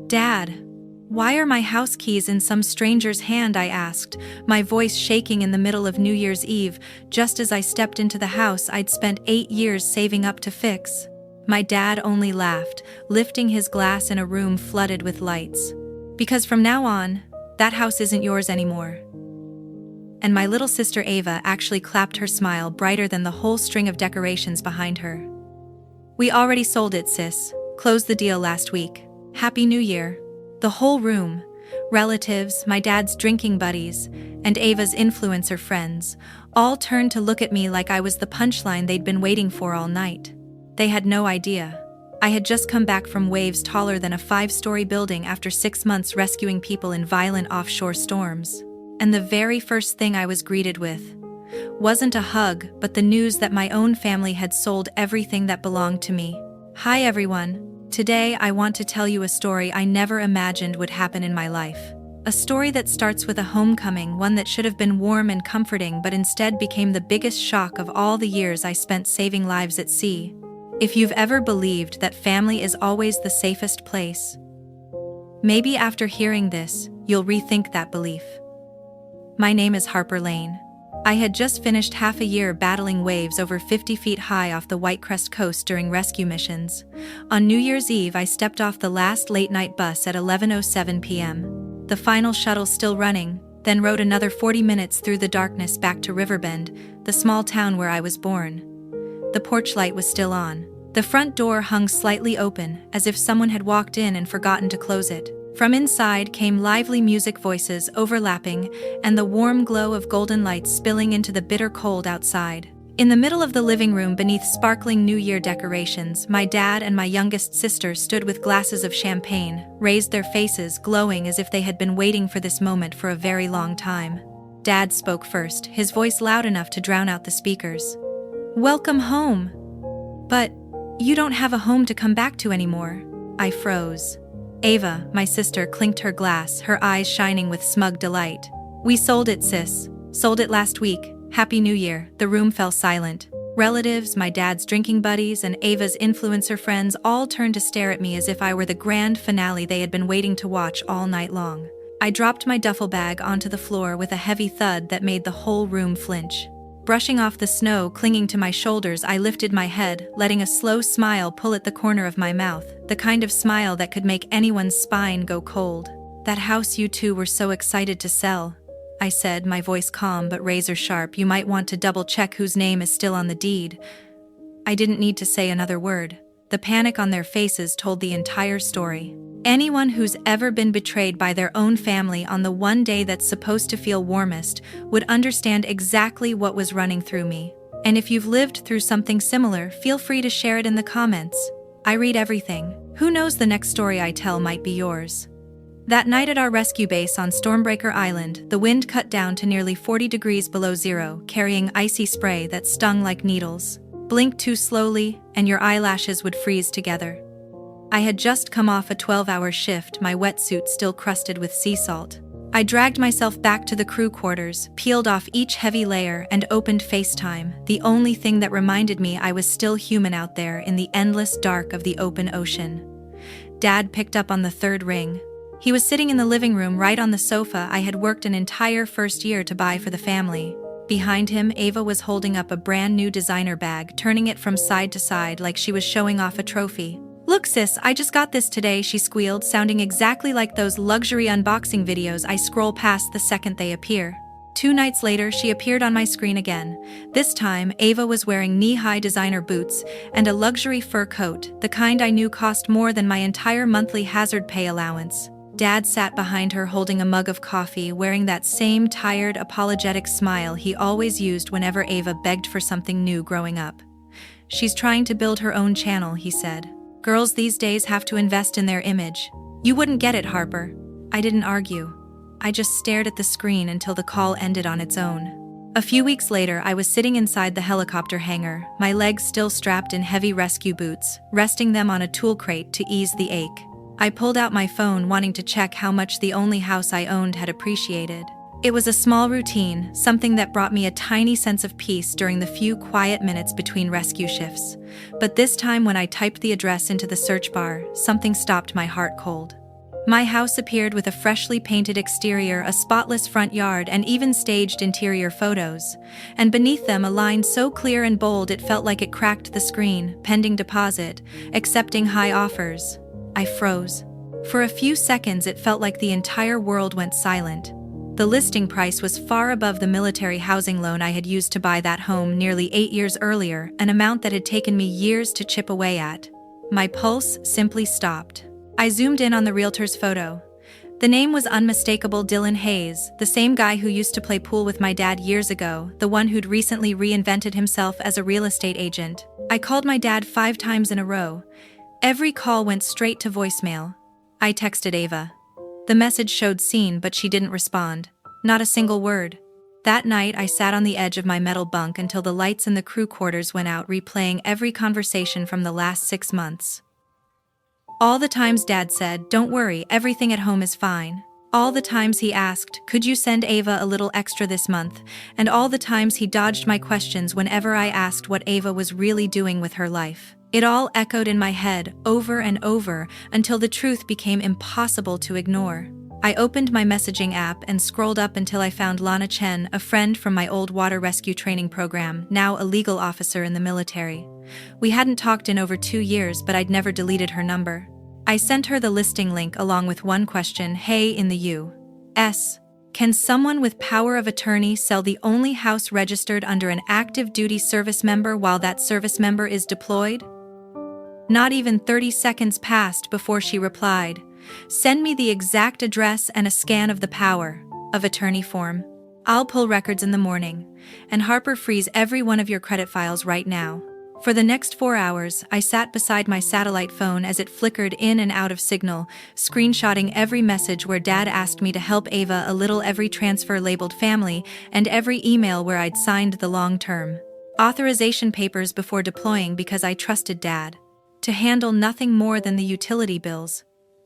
Dad, why are my house keys in some stranger's hand? I asked, my voice shaking in the middle of New Year's Eve, just as I stepped into the house I'd spent 8 years saving up to fix. My dad only laughed, lifting his glass in a room flooded with lights. Because from now on, that house isn't yours anymore. And my little sister Ava actually clapped, her smile brighter than the whole string of decorations behind her. We already sold it, sis. Closed the deal last week. Happy New Year. The whole room, relatives, my dad's drinking buddies, and Ava's influencer friends, all turned to look at me like I was the punchline they'd been waiting for all night. They had no idea. I had just come back from waves taller than a 5-story building after 6 months rescuing people in violent offshore storms. And the very first thing I was greeted with wasn't a hug, but the news that my own family had sold everything that belonged to me. Hi everyone. Today I want to tell you a story I never imagined would happen in my life. A story that starts with a homecoming, one that should have been warm and comforting but instead became the biggest shock of all the years I spent saving lives at sea. If you've ever believed that family is always the safest place, maybe after hearing this, you'll rethink that belief. My name is Harper Lane. I had just finished half a year battling waves over 50 feet high off the Whitecrest coast during rescue missions. On New Year's Eve, I stepped off the last late-night bus at 11:07 p.m. The final shuttle still running, then rode another 40 minutes through the darkness back to Riverbend, the small town where I was born. The porch light was still on. The front door hung slightly open, as if someone had walked in and forgotten to close it. From inside came lively music, voices overlapping, and the warm glow of golden lights spilling into the bitter cold outside. In the middle of the living room, beneath sparkling New Year decorations, my dad and my youngest sister stood with glasses of champagne, raised their faces glowing as if they had been waiting for this moment for a very long time. Dad spoke first, his voice loud enough to drown out the speakers. "Welcome home." "But you don't have a home to come back to anymore." I froze. Ava, my sister, clinked her glass, her eyes shining with smug delight. "We sold it, sis. Sold it last week. Happy New Year." The room fell silent. Relatives, my dad's drinking buddies, and Ava's influencer friends all turned to stare at me as if I were the grand finale they had been waiting to watch all night long. I dropped my duffel bag onto the floor with a heavy thud that made the whole room flinch. Brushing off the snow clinging to my shoulders, I lifted my head, letting a slow smile pull at the corner of my mouth, the kind of smile that could make anyone's spine go cold. "That house you two were so excited to sell," I said, my voice calm but razor sharp. "You might want to double-check whose name is still on the deed." I didn't need to say another word. The panic on their faces told the entire story. Anyone who's ever been betrayed by their own family on the one day that's supposed to feel warmest would understand exactly what was running through me. And if you've lived through something similar, feel free to share it in the comments. I read everything. Who knows, the next story I tell might be yours. That night at our rescue base on Stormbreaker Island, the wind cut down to nearly 40 degrees below zero, carrying icy spray that stung like needles. Blink too slowly, and your eyelashes would freeze together. I had just come off a 12-hour shift, my wetsuit still crusted with sea salt. I dragged myself back to the crew quarters, peeled off each heavy layer, and opened FaceTime, the only thing that reminded me I was still human out there in the endless dark of the open ocean. Dad picked up on the third ring. He was sitting in the living room right on the sofa I had worked an entire first year to buy for the family. Behind him, Ava was holding up a brand new designer bag, turning it from side to side like she was showing off a trophy. "Look sis, I just got this today," she squealed, sounding exactly like those luxury unboxing videos I scroll past the second they appear. 2 nights later, she appeared on my screen again. This time, Ava was wearing knee-high designer boots and a luxury fur coat, the kind I knew cost more than my entire monthly hazard pay allowance. Dad sat behind her holding a mug of coffee, wearing that same tired, apologetic smile he always used whenever Ava begged for something new growing up. "She's trying to build her own channel," he said. "Girls these days have to invest in their image." "You wouldn't get it, Harper." I didn't argue. I just stared at the screen until the call ended on its own. A few weeks later, I was sitting inside the helicopter hangar, my legs still strapped in heavy rescue boots, resting them on a tool crate to ease the ache. I pulled out my phone, wanting to check how much the only house I owned had appreciated. It was a small routine, something that brought me a tiny sense of peace during the few quiet minutes between rescue shifts. But this time, when I typed the address into the search bar, something stopped my heart cold. My house appeared with a freshly painted exterior, a spotless front yard, and even staged interior photos. And beneath them a line so clear and bold it felt like it cracked the screen: pending deposit, accepting high offers. I froze. For a few seconds it felt like the entire world went silent. The listing price was far above the military housing loan I had used to buy that home nearly 8 years earlier, an amount that had taken me years to chip away at. My pulse simply stopped. I zoomed in on the realtor's photo. The name was unmistakable: Dylan Hayes, the same guy who used to play pool with my dad years ago, the one who'd recently reinvented himself as a real estate agent. I called my dad 5 times in a row. Every call went straight to voicemail. I texted Ava. The message showed seen, but she didn't respond. Not a single word. That night I sat on the edge of my metal bunk until the lights in the crew quarters went out, replaying every conversation from the last 6 months. All the times Dad said, "Don't worry, everything at home is fine." All the times he asked, "Could you send Ava a little extra this month?" And all the times he dodged my questions whenever I asked what Ava was really doing with her life. It all echoed in my head, over and over, until the truth became impossible to ignore. I opened my messaging app and scrolled up until I found Lana Chen, a friend from my old water rescue training program, now a legal officer in the military. We hadn't talked in over 2 years, but I'd never deleted her number. I sent her the listing link along with one question: "Hey, in the U.S., can someone with power of attorney sell the only house registered under an active duty service member while that service member is deployed?" Not even 30 seconds passed before she replied, "Send me the exact address and a scan of the power of attorney form. I'll pull records in the morning. And Harper, freeze every one of your credit files right now." For the next 4 hours, I sat beside my satellite phone as it flickered in and out of signal, screenshotting every message where Dad asked me to help Ava a little, every transfer labeled family, and every email where I'd signed the long-term authorization papers before deploying because I trusted Dad to handle nothing more than the utility bills.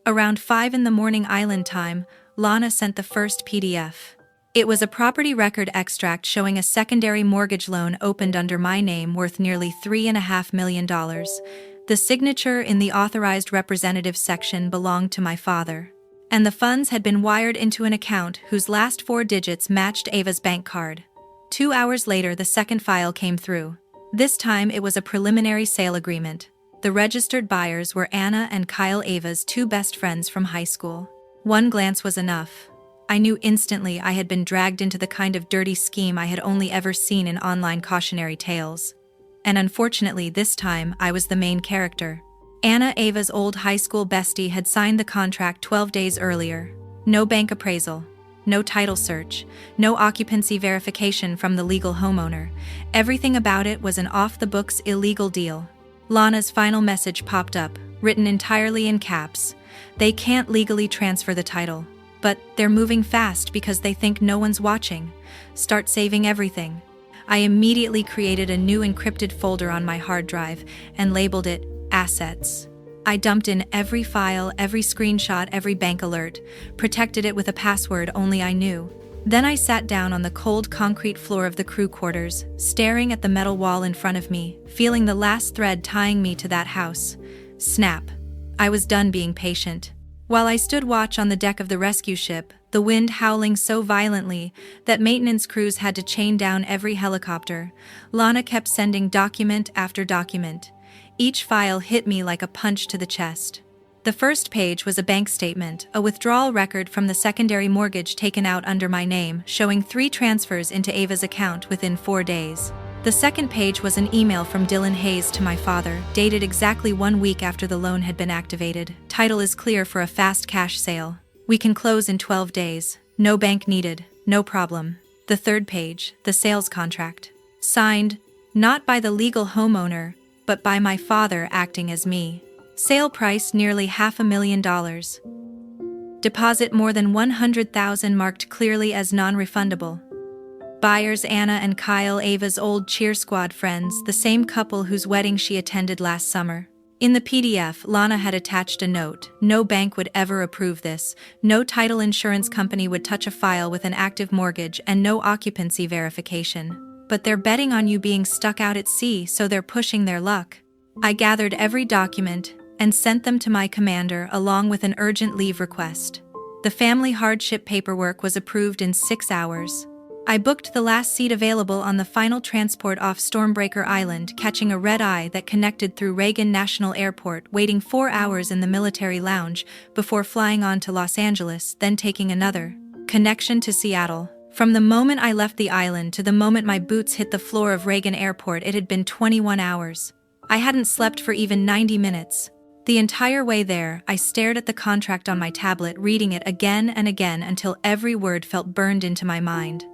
Around 5 in the morning Island time, Lana sent the first PDF. It was a property record extract showing a secondary mortgage loan opened under my name worth nearly $3.5 million. The signature in the authorized representative section belonged to my father, and the funds had been wired into an account whose last 4 digits matched Ava's bank card. 2 hours later, the second file came through. This time it was a preliminary sale agreement. The registered buyers were Anna and Kyle, Ava's 2 best friends from high school. One glance was enough. I knew instantly I had been dragged into the kind of dirty scheme I had only ever seen in online cautionary tales. And unfortunately, this time I was the main character. Anna, Ava's old high school bestie, had signed the contract 12 days earlier. No bank appraisal, no title search, no occupancy verification from the legal homeowner. Everything about it was an off-the-books illegal deal. Lana's final message popped up, written entirely in caps. "They can't legally transfer the title, but they're moving fast because they think no one's watching. Start saving everything." I immediately created a new encrypted folder on my hard drive and labeled it Assets. I dumped in every file, every screenshot, every bank alert, protected it with a password only I knew. Then I sat down on the cold concrete floor of the crew quarters, staring at the metal wall in front of me, feeling the last thread tying me to that house. Snap. I was done being patient. While I stood watch on the deck of the rescue ship, the wind howling so violently that maintenance crews had to chain down every helicopter, Lana kept sending document after document. Each file hit me like a punch to the chest. The first page was a bank statement, a withdrawal record from the secondary mortgage taken out under my name, showing 3 transfers into Ava's account within 4 days. The second page was an email from Dylan Hayes to my father, dated exactly 1 week after the loan had been activated. "Title is clear for a fast cash sale. We can close in 12 days. No bank needed. No problem." The third page, the sales contract. Signed, not by the legal homeowner, but by my father acting as me. Sale price nearly $500,000. Deposit more than $100,000 marked clearly as non-refundable. Buyers Anna and Kyle, Ava's old cheer squad friends, the same couple whose wedding she attended last summer. In the PDF, Lana had attached a note. "No bank would ever approve this. No title insurance company would touch a file with an active mortgage, and no occupancy verification. But they're betting on you being stuck out at sea, so they're pushing their luck." I gathered every document, and sent them to my commander along with an urgent leave request. The family hardship paperwork was approved in 6 hours. I booked the last seat available on the final transport off Stormbreaker Island, catching a red-eye that connected through Reagan National Airport, waiting 4 hours in the military lounge before flying on to Los Angeles, then taking another connection to Seattle. From the moment I left the island to the moment my boots hit the floor of Reagan Airport, it had been 21 hours. I hadn't slept for even 90 minutes. The entire way there, I stared at the contract on my tablet, reading it again and again until every word felt burned into my mind.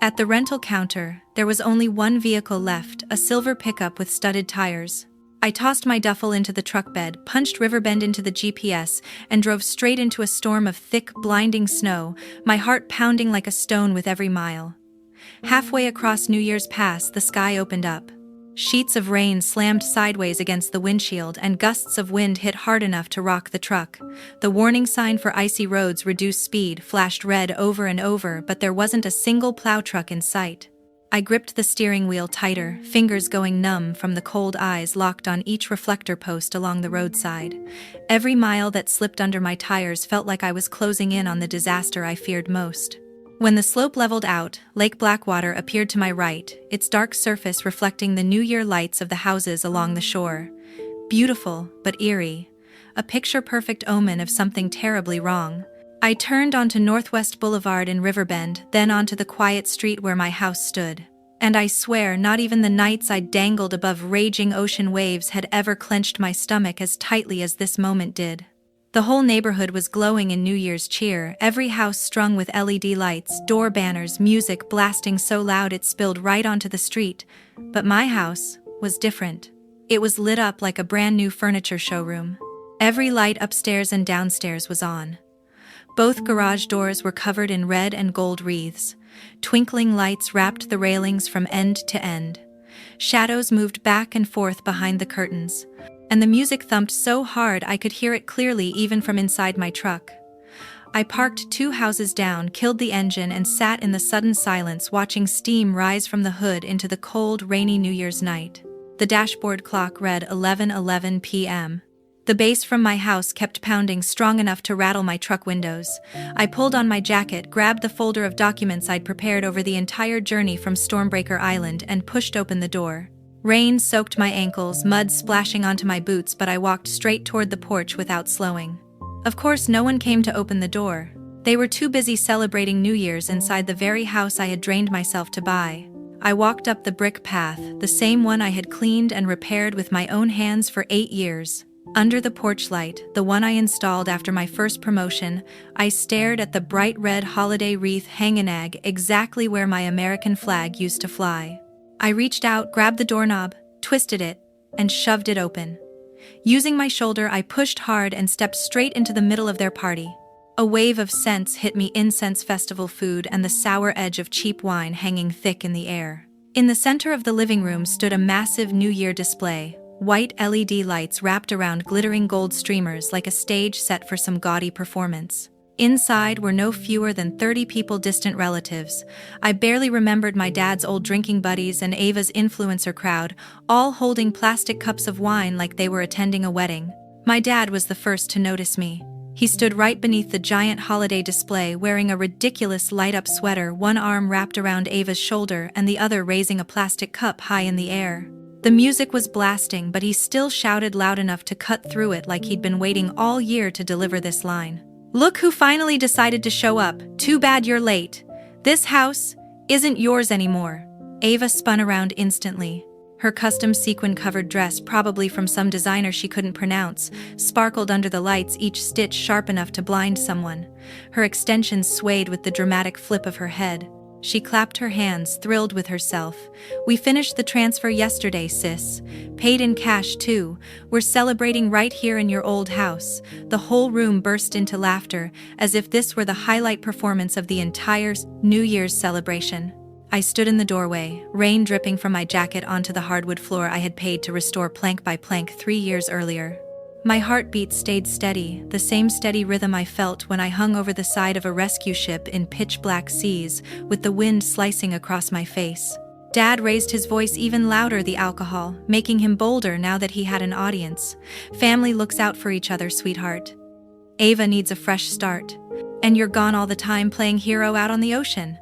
At the rental counter, there was only one vehicle left, a silver pickup with studded tires. I tossed my duffel into the truck bed, punched Riverbend into the GPS, and drove straight into a storm of thick, blinding snow, my heart pounding like a stone with every mile. Halfway across New Year's Pass, the sky opened up. Sheets of rain slammed sideways against the windshield, and gusts of wind hit hard enough to rock the truck. The warning sign for icy roads, reduce speed, flashed red over and over, but there wasn't a single plow truck in sight. I gripped the steering wheel tighter, fingers going numb from the cold eyes locked on each reflector post along the roadside. Every mile that slipped under my tires felt like I was closing in on the disaster I feared most. When the slope leveled out, Lake Blackwater appeared to my right, its dark surface reflecting the New Year lights of the houses along the shore. Beautiful, but eerie. A picture-perfect omen of something terribly wrong. I turned onto Northwest Boulevard in Riverbend, then onto the quiet street where my house stood. And I swear not even the nights I'd dangled above raging ocean waves had ever clenched my stomach as tightly as this moment did. The whole neighborhood was glowing in New Year's cheer, every house strung with LED lights, door banners, music blasting so loud it spilled right onto the street. But my house was different. It was lit up like a brand new furniture showroom. Every light upstairs and downstairs was on. Both garage doors were covered in red and gold wreaths. Twinkling lights wrapped the railings from end to end. Shadows moved back and forth behind the curtains. And the music thumped so hard I could hear it clearly even from inside my truck. I parked 2 houses down, killed the engine, and sat in the sudden silence watching steam rise from the hood into the cold, rainy New Year's night. The dashboard clock read 11:11 p.m. The bass from my house kept pounding strong enough to rattle my truck windows. I pulled on my jacket, grabbed the folder of documents I'd prepared over the entire journey from Stormbreaker Island, and pushed open the door. Rain soaked my ankles, mud splashing onto my boots, but I walked straight toward the porch without slowing. Of course, no one came to open the door. They were too busy celebrating New Year's inside the very house I had drained myself to buy. I walked up the brick path, the same one I had cleaned and repaired with my own hands for 8 years. Under the porch light, the one I installed after my first promotion, I stared at the bright red holiday wreath hanging exactly where my American flag used to fly. I reached out, grabbed the doorknob, twisted it, and shoved it open. Using my shoulder, I pushed hard and stepped straight into the middle of their party. A wave of scents hit me, incense, festival food, and the sour edge of cheap wine hanging thick in the air. In the center of the living room stood a massive New Year display, white LED lights wrapped around glittering gold streamers like a stage set for some gaudy performance. Inside were no fewer than 30 people, distant relatives. I barely remembered my dad's old drinking buddies and Ava's influencer crowd, all holding plastic cups of wine like they were attending a wedding. My dad was the first to notice me. He stood right beneath the giant holiday display, wearing a ridiculous light-up sweater, one arm wrapped around Ava's shoulder and the other raising a plastic cup high in the air. The music was blasting, but he still shouted loud enough to cut through it like he'd been waiting all year to deliver this line. "Look who finally decided to show up. Too bad you're late. This house isn't yours anymore." Ava spun around instantly. Her custom sequin-covered dress, probably from some designer she couldn't pronounce, sparkled under the lights, each stitch sharp enough to blind someone. Her extensions swayed with the dramatic flip of her head. She clapped her hands, thrilled with herself. "We finished the transfer yesterday, sis. Paid in cash, too. We're celebrating right here in your old house." The whole room burst into laughter, as if this were the highlight performance of the entire New Year's celebration. I stood in the doorway, rain dripping from my jacket onto the hardwood floor I had paid to restore plank by plank 3 years earlier. My heartbeat stayed steady, the same steady rhythm I felt when I hung over the side of a rescue ship in pitch-black seas, with the wind slicing across my face. Dad raised his voice even louder, the alcohol, making him bolder now that he had an audience. Family looks out for each other, sweetheart. Ava needs a fresh start. And you're gone all the time playing hero out on the ocean.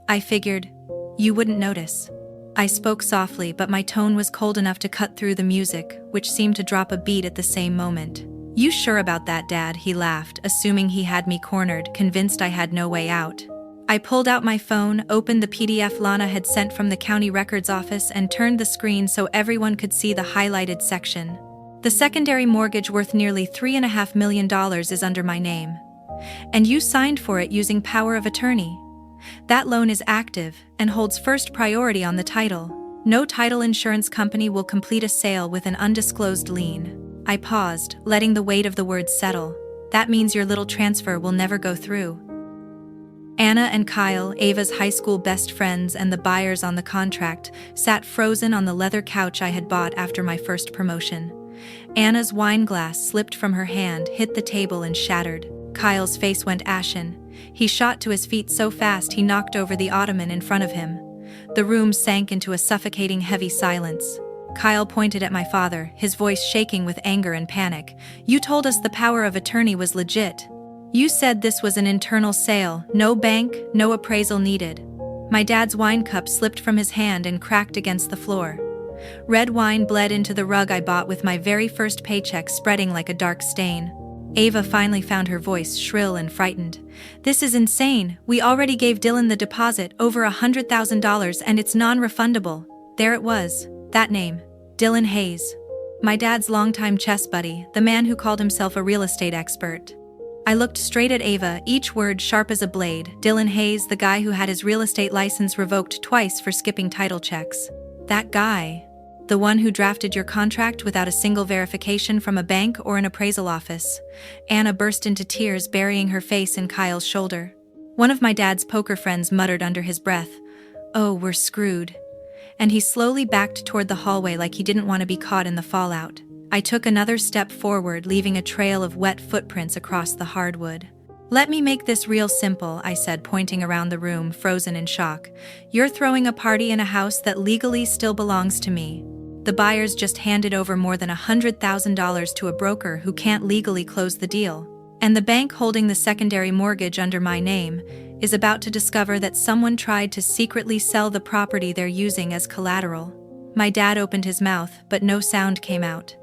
I figured you wouldn't notice. I spoke softly, but my tone was cold enough to cut through the music, which seemed to drop a beat at the same moment. You sure about that, Dad? He laughed, assuming he had me cornered, convinced I had no way out. I pulled out my phone, opened the PDF Lana had sent from the county records office, and turned the screen so everyone could see the highlighted section. The secondary mortgage worth nearly $3.5 million is under my name. And you signed for it using power of attorney. That loan is active and holds first priority on the title. No title insurance company will complete a sale with an undisclosed lien. I paused, letting the weight of the words settle. That means your little transfer will never go through. Anna and Kyle, Ava's high school best friends and the buyers on the contract, sat frozen on the leather couch I had bought after my first promotion. Anna's wine glass slipped from her hand, hit the table and shattered. Kyle's face went ashen. He shot to his feet so fast he knocked over the ottoman in front of him. The room sank into a suffocating heavy silence. Kyle pointed at my father, his voice shaking with anger and panic. You told us the power of attorney was legit. You said this was an internal sale, no bank, no appraisal needed. My dad's wine cup slipped from his hand and cracked against the floor. Red wine bled into the rug I bought with my very first paycheck, spreading like a dark stain. Ava finally found her voice, shrill and frightened. This is insane. We already gave Dylan the deposit, over $100,000, and it's non-refundable. There it was, that name, Dylan Hayes. My dad's longtime chess buddy, the man who called himself a real estate expert. I looked straight at Ava, each word sharp as a blade. Dylan Hayes, the guy who had his real estate license revoked twice for skipping title checks. That guy. The one who drafted your contract without a single verification from a bank or an appraisal office. Anna burst into tears, burying her face in Kyle's shoulder. One of my dad's poker friends muttered under his breath, "Oh, we're screwed." And he slowly backed toward the hallway like he didn't want to be caught in the fallout. I took another step forward, leaving a trail of wet footprints across the hardwood. Let me make this real simple, I said, pointing around the room, frozen in shock. You're throwing a party in a house that legally still belongs to me. The buyers just handed over more than $100,000 to a broker who can't legally close the deal. And the bank holding the secondary mortgage under my name is about to discover that someone tried to secretly sell the property they're using as collateral. My dad opened his mouth, but no sound came out.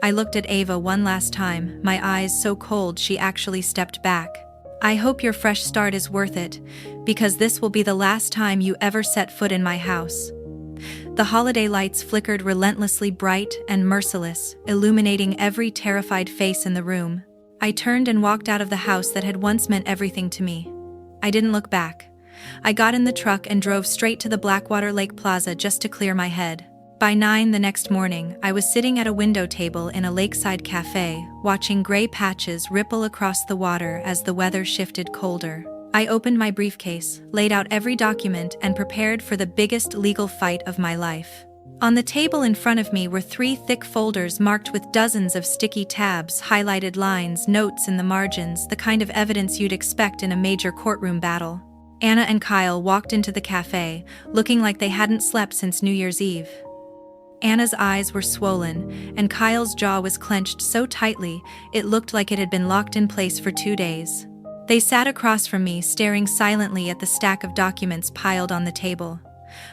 I looked at Ava one last time, my eyes so cold she actually stepped back. I hope your fresh start is worth it, because this will be the last time you ever set foot in my house. The holiday lights flickered relentlessly bright and merciless, illuminating every terrified face in the room. I turned and walked out of the house that had once meant everything to me. I didn't look back. I got in the truck and drove straight to the Blackwater Lake Plaza just to clear my head. By 9 the next morning, I was sitting at a window table in a lakeside cafe, watching gray patches ripple across the water as the weather shifted colder. I opened my briefcase, laid out every document, and prepared for the biggest legal fight of my life. On the table in front of me were 3 thick folders marked with dozens of sticky tabs, highlighted lines, notes in the margins, the kind of evidence you'd expect in a major courtroom battle. Anna and Kyle walked into the cafe, looking like they hadn't slept since New Year's Eve. Anna's eyes were swollen, and Kyle's jaw was clenched so tightly it looked like it had been locked in place for 2 days. They sat across from me, staring silently at the stack of documents piled on the table.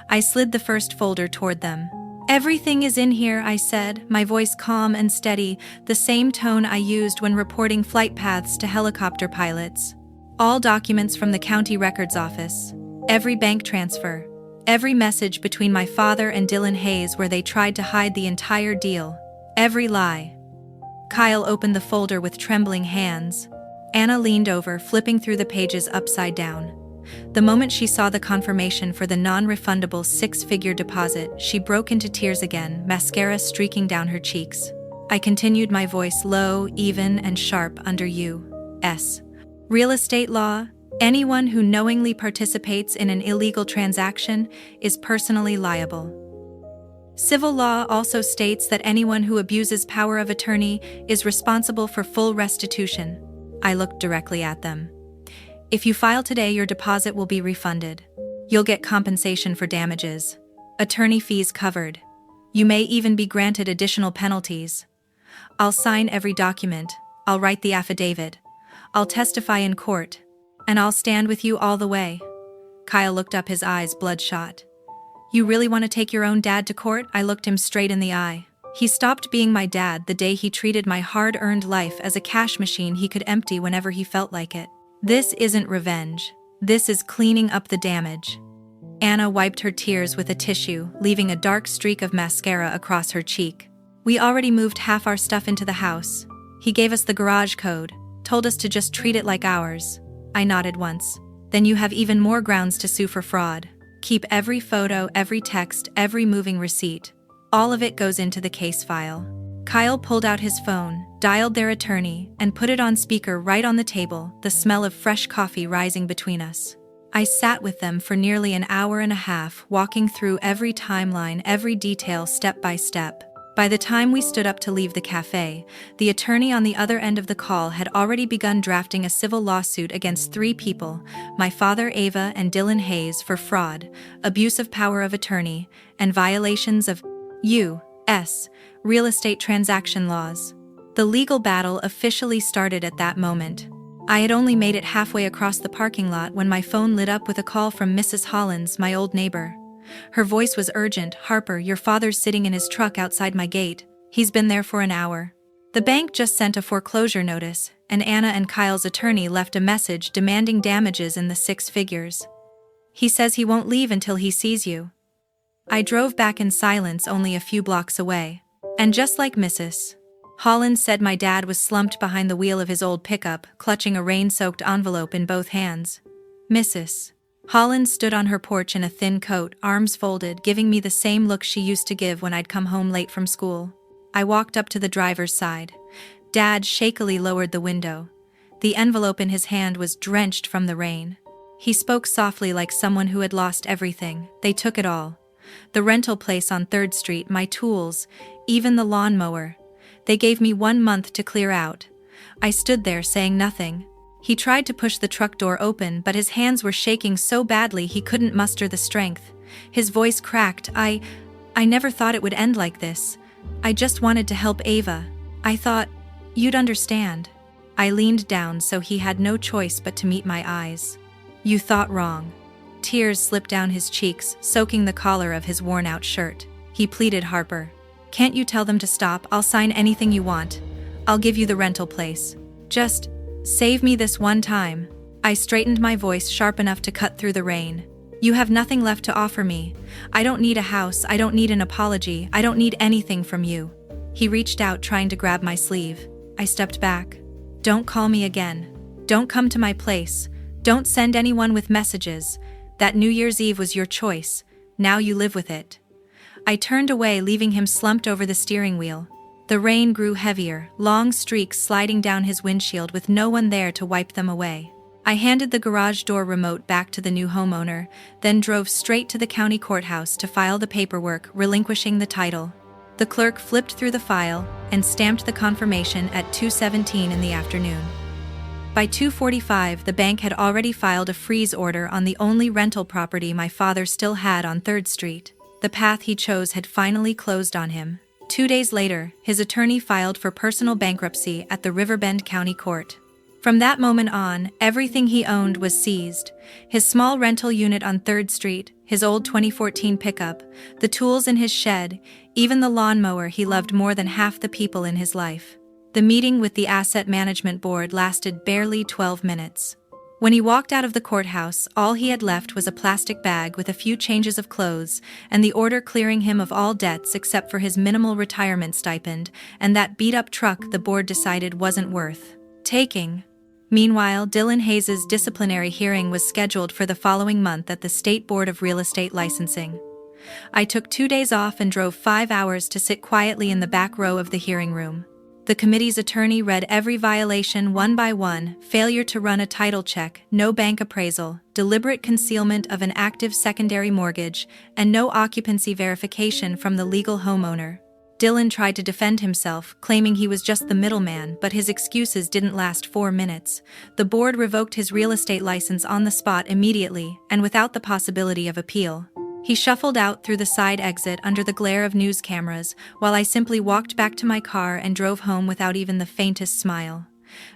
I slid the first folder toward them. Everything is in here, I said, my voice calm and steady, the same tone I used when reporting flight paths to helicopter pilots. All documents from the county records office. Every bank transfer. Every message between my father and Dylan Hayes where they tried to hide the entire deal. Every lie. Kyle opened the folder with trembling hands. Anna leaned over, flipping through the pages upside down. The moment she saw the confirmation for the non-refundable 6-figure deposit, she broke into tears again, mascara streaking down her cheeks. I continued, my voice low, even, and sharp under U.S. real estate law. Anyone who knowingly participates in an illegal transaction is personally liable. Civil law also states that anyone who abuses power of attorney is responsible for full restitution. I looked directly at them. If you file today, your deposit will be refunded. You'll get compensation for damages. Attorney fees covered. You may even be granted additional penalties. I'll sign every document, I'll write the affidavit, I'll testify in court, and I'll stand with you all the way. Kyle looked up, his eyes bloodshot. You really want to take your own dad to court? I looked him straight in the eye. He stopped being my dad the day he treated my hard-earned life as a cash machine he could empty whenever he felt like it. This isn't revenge. This is cleaning up the damage. Anna wiped her tears with a tissue, leaving a dark streak of mascara across her cheek. We already moved half our stuff into the house. He gave us the garage code, told us to just treat it like ours. I nodded once. Then you have even more grounds to sue for fraud. Keep every photo, every text, every moving receipt. All of it goes into the case file. Kyle pulled out his phone, dialed their attorney, and put it on speaker right on the table, the smell of fresh coffee rising between us. I sat with them for nearly an hour and a half, walking through every timeline, every detail, step by step. By the time we stood up to leave the cafe, the attorney on the other end of the call had already begun drafting a civil lawsuit against 3 people, my father Ava and Dylan Hayes, for fraud, abuse of power of attorney, and violations of U.S. real estate transaction laws. The legal battle officially started at that moment. I had only made it halfway across the parking lot when my phone lit up with a call from Mrs. Hollins, my old neighbor. Her voice was urgent. Harper, your father's sitting in his truck outside my gate. He's been there for an hour. The bank just sent a foreclosure notice, and Anna and Kyle's attorney left a message demanding damages in the 6 figures. He says he won't leave until he sees you. I drove back in silence only a few blocks away. And just like Mrs. Hollins said, my dad was slumped behind the wheel of his old pickup, clutching a rain-soaked envelope in both hands. Mrs. Hollins stood on her porch in a thin coat, arms folded, giving me the same look she used to give when I'd come home late from school. I walked up to the driver's side. Dad shakily lowered the window. The envelope in his hand was drenched from the rain. He spoke softly like someone who had lost everything. They took it all. The rental place on 3rd Street, my tools, even the lawnmower. They gave me 1 month to clear out. I stood there saying nothing. He tried to push the truck door open, but his hands were shaking so badly he couldn't muster the strength. His voice cracked. I never thought it would end like this. I just wanted to help Ava. I thought you'd understand. I leaned down so he had no choice but to meet my eyes. You thought wrong. Tears slipped down his cheeks, soaking the collar of his worn-out shirt. He pleaded, Harper, can't you tell them to stop? I'll sign anything you want. I'll give you the rental place. Just save me this one time. I straightened my voice sharp enough to cut through the rain. You have nothing left to offer me. I don't need a house, I don't need an apology, I don't need anything from you. He reached out, trying to grab my sleeve. I stepped back. Don't call me again. Don't come to my place. Don't send anyone with messages. That New Year's Eve was your choice. Now you live with it. I turned away, leaving him slumped over the steering wheel. The rain grew heavier, long streaks sliding down his windshield with no one there to wipe them away. I handed the garage door remote back to the new homeowner, then drove straight to the county courthouse to file the paperwork, relinquishing the title. The clerk flipped through the file and stamped the confirmation at 2:17 in the afternoon. By 2:45, the bank had already filed a freeze order on the only rental property my father still had on 3rd Street. The path he chose had finally closed on him. 2 days later, his attorney filed for personal bankruptcy at the Riverbend County Court. From that moment on, everything he owned was seized. His small rental unit on 3rd Street, his old 2014 pickup, the tools in his shed, even the lawnmower he loved more than half the people in his life. The meeting with the Asset Management Board lasted barely 12 minutes. When he walked out of the courthouse, all he had left was a plastic bag with a few changes of clothes and the order clearing him of all debts except for his minimal retirement stipend and that beat-up truck the board decided wasn't worth taking. Meanwhile, Dylan Hayes' disciplinary hearing was scheduled for the following month at the State Board of Real Estate Licensing. I took 2 days off and drove 5 hours to sit quietly in the back row of the hearing room. The committee's attorney read every violation one by one: failure to run a title check, no bank appraisal, deliberate concealment of an active secondary mortgage, and no occupancy verification from the legal homeowner. Dylan tried to defend himself, claiming he was just the middleman, but his excuses didn't last 4 minutes. The board revoked his real estate license on the spot immediately, and without the possibility of appeal. He shuffled out through the side exit under the glare of news cameras, while I simply walked back to my car and drove home without even the faintest smile.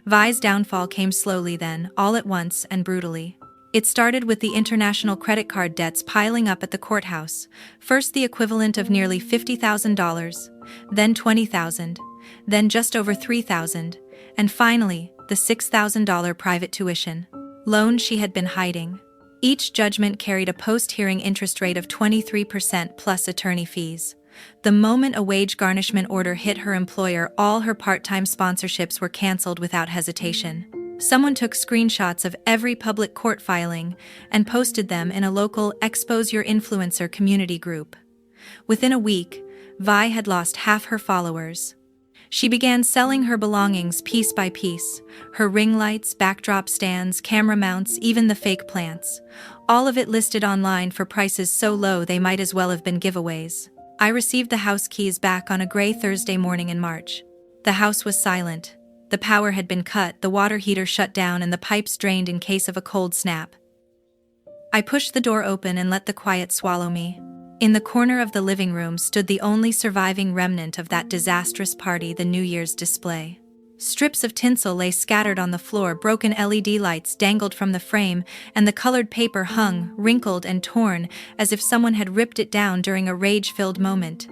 Vi's downfall came slowly then, all at once and brutally. It started with the international credit card debts piling up at the courthouse, first the equivalent of nearly $50,000, then $20,000, then just over $3,000, and finally, the $6,000 private tuition loan she had been hiding. Each judgment carried a post-hearing interest rate of 23% plus attorney fees. The moment a wage garnishment order hit her employer, all her part-time sponsorships were canceled without hesitation. Someone took screenshots of every public court filing and posted them in a local Expose Your Influencer community group. Within a week, Vi had lost half her followers. She began selling her belongings piece by piece, her ring lights, backdrop stands, camera mounts, even the fake plants. All of it listed online for prices so low they might as well have been giveaways. I received the house keys back on a gray Thursday morning in March. The house was silent. The power had been cut, the water heater shut down, and the pipes drained in case of a cold snap. I pushed the door open and let the quiet swallow me. In the corner of the living room stood the only surviving remnant of that disastrous party, the New Year's display. Strips of tinsel lay scattered on the floor, broken LED lights dangled from the frame, and the colored paper hung, wrinkled and torn, as if someone had ripped it down during a rage-filled moment.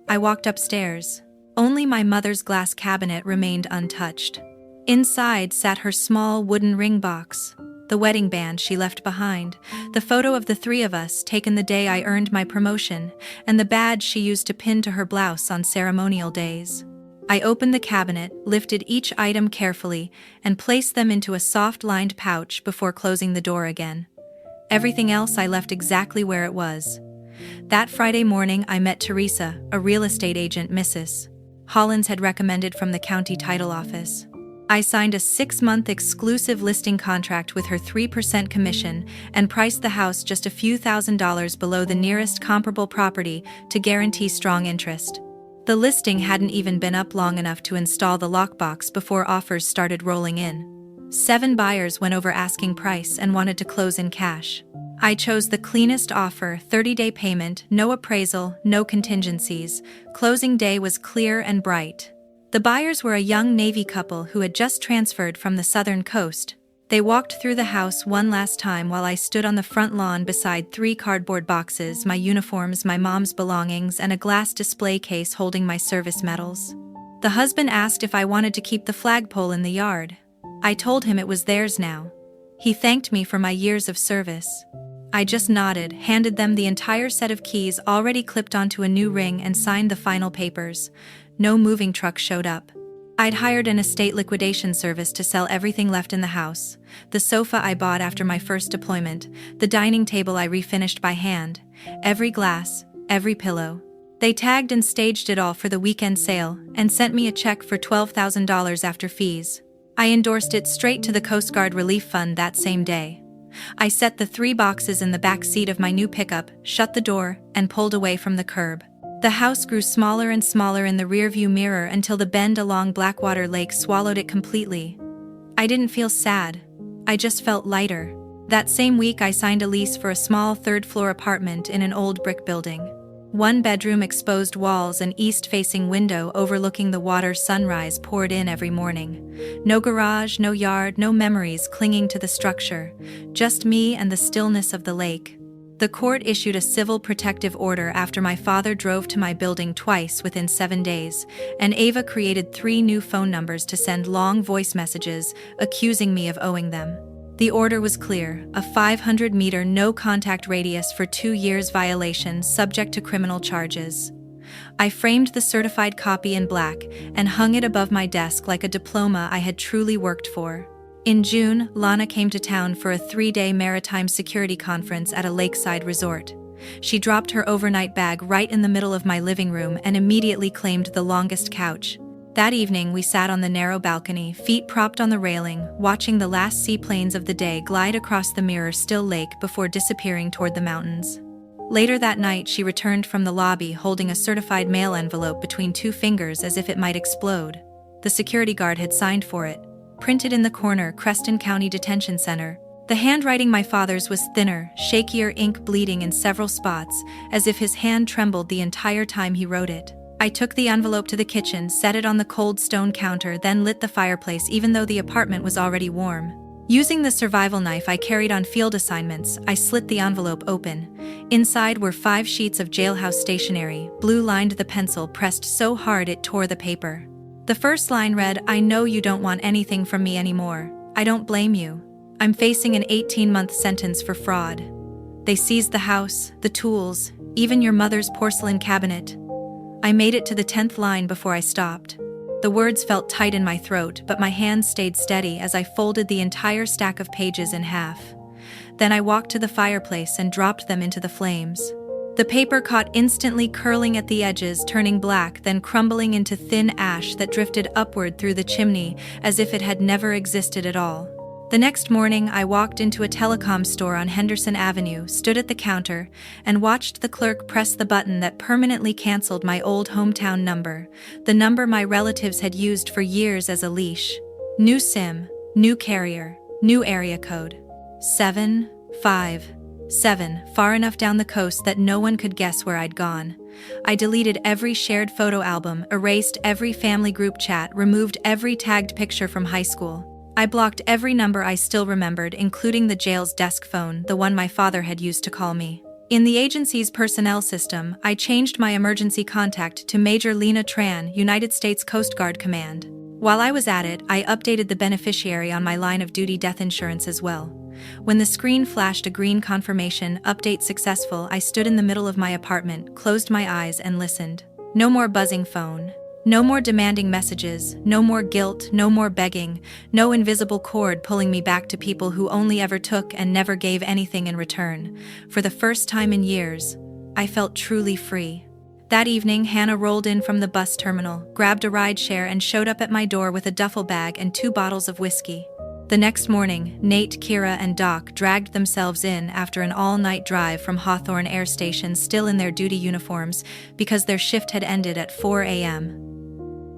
I walked upstairs. Only my mother's glass cabinet remained untouched. Inside sat her small wooden ring box, the wedding band she left behind, the photo of the three of us taken the day I earned my promotion, and the badge she used to pin to her blouse on ceremonial days. I opened the cabinet, lifted each item carefully, and placed them into a soft-lined pouch before closing the door again. Everything else I left exactly where it was. That Friday morning I met Teresa, a real estate agent Mrs. Hollins had recommended from the county title office. I signed a 6-month exclusive listing contract with her 3% commission and priced the house just a few $1,000s below the nearest comparable property to guarantee strong interest. The listing hadn't even been up long enough to install the lockbox before offers started rolling in. 7 buyers went over asking price and wanted to close in cash. I chose the cleanest offer, 30-day payment, no appraisal, no contingencies. Closing day was clear and bright. The buyers were a young Navy couple who had just transferred from the southern coast. They walked through the house one last time while I stood on the front lawn beside 3 cardboard boxes, my uniforms, my mom's belongings, and a glass display case holding my service medals. The husband asked if I wanted to keep the flagpole in the yard. I told him it was theirs now. He thanked me for my years of service. I just nodded, handed them the entire set of keys already clipped onto a new ring, and signed the final papers. No moving truck showed up. I'd hired an estate liquidation service to sell everything left in the house. The sofa I bought after my first deployment, the dining table I refinished by hand, every glass, every pillow. They tagged and staged it all for the weekend sale and sent me a check for $12,000 after fees. I endorsed it straight to the Coast Guard Relief Fund that same day. I set the 3 boxes in the back seat of my new pickup, shut the door, and pulled away from the curb. The house grew smaller and smaller in the rearview mirror until the bend along Blackwater Lake swallowed it completely. I didn't feel sad. I just felt lighter. That same week I signed a lease for a small 3rd-floor apartment in an old brick building. 1-bedroom, exposed walls, and east-facing window overlooking the water. Sunrise poured in every morning. No garage, no yard, no memories clinging to the structure. Just me and the stillness of the lake. The court issued a civil protective order after my father drove to my building twice within 7 days, and Ava created 3 new phone numbers to send long voice messages accusing me of owing them. The order was clear: a 500-meter no-contact radius for 2 years violations subject to criminal charges. I framed the certified copy in black and hung it above my desk like a diploma I had truly worked for. In June, Lana came to town for a 3-day maritime security conference at a lakeside resort. She dropped her overnight bag right in the middle of my living room and immediately claimed the longest couch. That evening we sat on the narrow balcony, feet propped on the railing, watching the last seaplanes of the day glide across the mirror-still lake before disappearing toward the mountains. Later that night she returned from the lobby holding a certified mail envelope between 2 fingers as if it might explode. The security guard had signed for it. Printed in the corner, Creston County Detention Center. The handwriting my father's was thinner, shakier, ink bleeding in several spots, as if his hand trembled the entire time he wrote it. I took the envelope to the kitchen, set it on the cold stone counter, then lit the fireplace even though the apartment was already warm. Using the survival knife I carried on field assignments, I slit the envelope open. Inside were 5 sheets of jailhouse stationery, blue-lined the pencil pressed so hard it tore the paper. The first line read, "I know you don't want anything from me anymore. I don't blame you. I'm facing an 18-month sentence for fraud. They seized the house, the tools, even your mother's porcelain cabinet." I made it to the 10th line before I stopped. The words felt tight in my throat, but my hands stayed steady as I folded the entire stack of pages in half. Then I walked to the fireplace and dropped them into the flames. The paper caught instantly, curling at the edges, turning black, then crumbling into thin ash that drifted upward through the chimney as if it had never existed at all. The next morning, I walked into a telecom store on Henderson Avenue, stood at the counter, and watched the clerk press the button that permanently canceled my old hometown number, the number my relatives had used for years as a leash. New SIM, new carrier, new area code. 757, far enough down the coast that no one could guess where I'd gone. I deleted every shared photo album, erased every family group chat, removed every tagged picture from high school. I blocked every number I still remembered, including the jail's desk phone, the one my father had used to call me. In the agency's personnel system, I changed my emergency contact to Major Lena Tran, United States Coast Guard Command. While I was at it, I updated the beneficiary on my line of duty death insurance as well. When the screen flashed a green confirmation, "Update successful," I stood in the middle of my apartment, closed my eyes, and listened. No more buzzing phone. No more demanding messages, no more guilt, no more begging, no invisible cord pulling me back to people who only ever took and never gave anything in return. For the first time in years, I felt truly free. That evening, Hannah rolled in from the bus terminal, grabbed a rideshare, and showed up at my door with a duffel bag and 2 bottles of whiskey. The next morning, Nate, Kira, and Doc dragged themselves in after an all-night drive from Hawthorne Air Station, still in their duty uniforms, because their shift had ended at 4 a.m.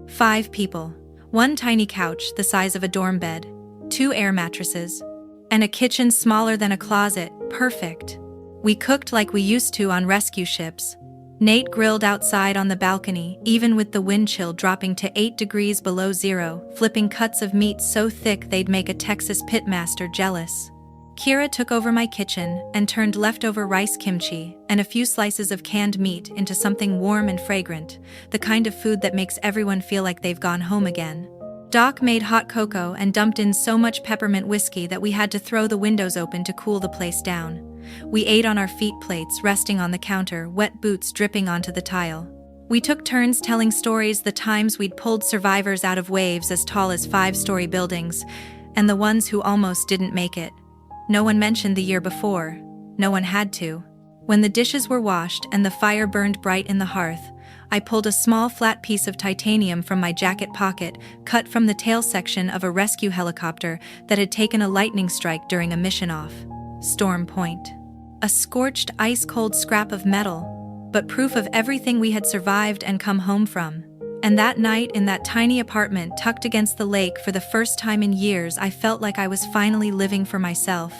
5 people, 1 tiny couch the size of a dorm bed, 2 air mattresses, and a kitchen smaller than a closet. Perfect. We cooked like we used to on rescue ships. Nate grilled outside on the balcony, even with the wind chill dropping to 8 degrees below zero, flipping cuts of meat so thick they'd make a Texas pitmaster jealous. Kira took over my kitchen and turned leftover rice kimchi and a few slices of canned meat into something warm and fragrant, the kind of food that makes everyone feel like they've gone home again. Doc made hot cocoa and dumped in so much peppermint whiskey that we had to throw the windows open to cool the place down. We ate on our feet plates resting on the counter, wet boots dripping onto the tile. We took turns telling stories, the times we'd pulled survivors out of waves as tall as 5-story buildings, and the ones who almost didn't make it. No one mentioned the year before. No one had to. When the dishes were washed and the fire burned bright in the hearth, I pulled a small flat piece of titanium from my jacket pocket, cut from the tail section of a rescue helicopter that had taken a lightning strike during a mission off Storm Point. A scorched, ice-cold scrap of metal, but proof of everything we had survived and come home from. And that night, in that tiny apartment tucked against the lake, for the first time in years, I felt like I was finally living for myself.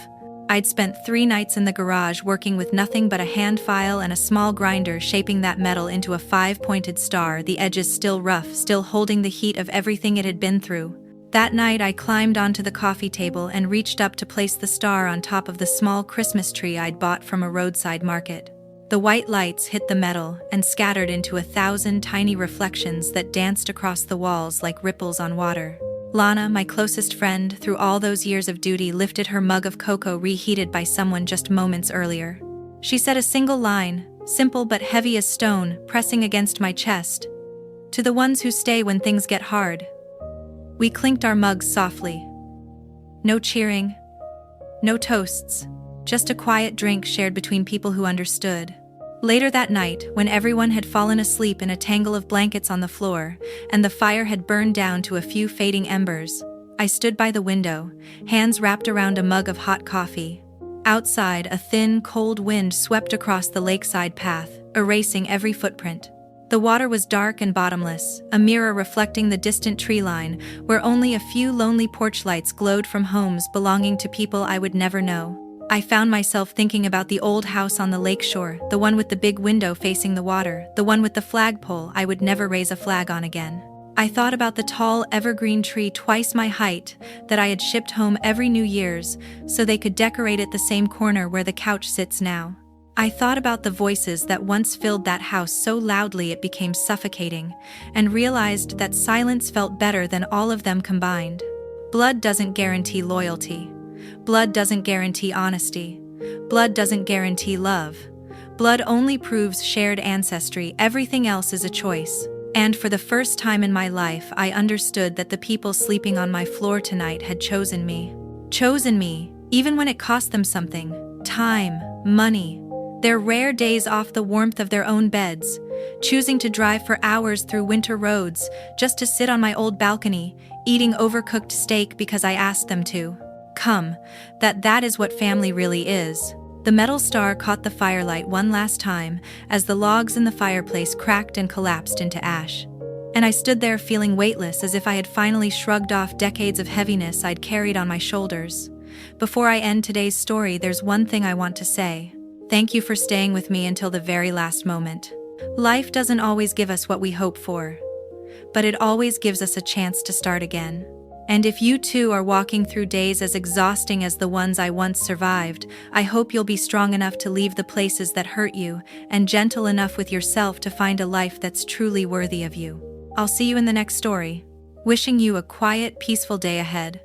I'd spent 3 nights in the garage working with nothing but a hand file and a small grinder, shaping that metal into a 5-pointed star, the edges still rough, still holding the heat of everything it had been through. That night, I climbed onto the coffee table and reached up to place the star on top of the small Christmas tree I'd bought from a roadside market. The white lights hit the metal and scattered into 1,000 tiny reflections that danced across the walls like ripples on water. Lana, my closest friend through all those years of duty, lifted her mug of cocoa reheated by someone just moments earlier. She said a single line, simple but heavy as stone, pressing against my chest. "To the ones who stay when things get hard." We clinked our mugs softly. No cheering, no toasts, just a quiet drink shared between people who understood. Later that night, when everyone had fallen asleep in a tangle of blankets on the floor, and the fire had burned down to a few fading embers, I stood by the window, hands wrapped around a mug of hot coffee. Outside, a thin, cold wind swept across the lakeside path, erasing every footprint. The water was dark and bottomless, a mirror reflecting the distant tree line, where only a few lonely porch lights glowed from homes belonging to people I would never know. I found myself thinking about the old house on the lakeshore, the one with the big window facing the water, the one with the flagpole I would never raise a flag on again. I thought about the tall evergreen tree twice my height that I had shipped home every New Year's so they could decorate it the same corner where the couch sits now. I thought about the voices that once filled that house so loudly it became suffocating, and realized that silence felt better than all of them combined. Blood doesn't guarantee loyalty. Blood doesn't guarantee honesty. Blood doesn't guarantee love. Blood only proves shared ancestry. Everything else is a choice. And for the first time in my life, I understood that the people sleeping on my floor tonight had chosen me. Chosen me, even when it cost them something. Time, money, their rare days off the warmth of their own beds, choosing to drive for hours through winter roads just to sit on my old balcony, eating overcooked steak because I asked them to. That is what family really is. The metal star caught the firelight one last time as the logs in the fireplace cracked and collapsed into ash. And I stood there feeling weightless, as if I had finally shrugged off decades of heaviness I'd carried on my shoulders. Before I end today's story, there's one thing I want to say. Thank you for staying with me until the very last moment. Life doesn't always give us what we hope for, but it always gives us a chance to start again. And if you too are walking through days as exhausting as the ones I once survived, I hope you'll be strong enough to leave the places that hurt you, and gentle enough with yourself to find a life that's truly worthy of you. I'll see you in the next story. Wishing you a quiet, peaceful day ahead.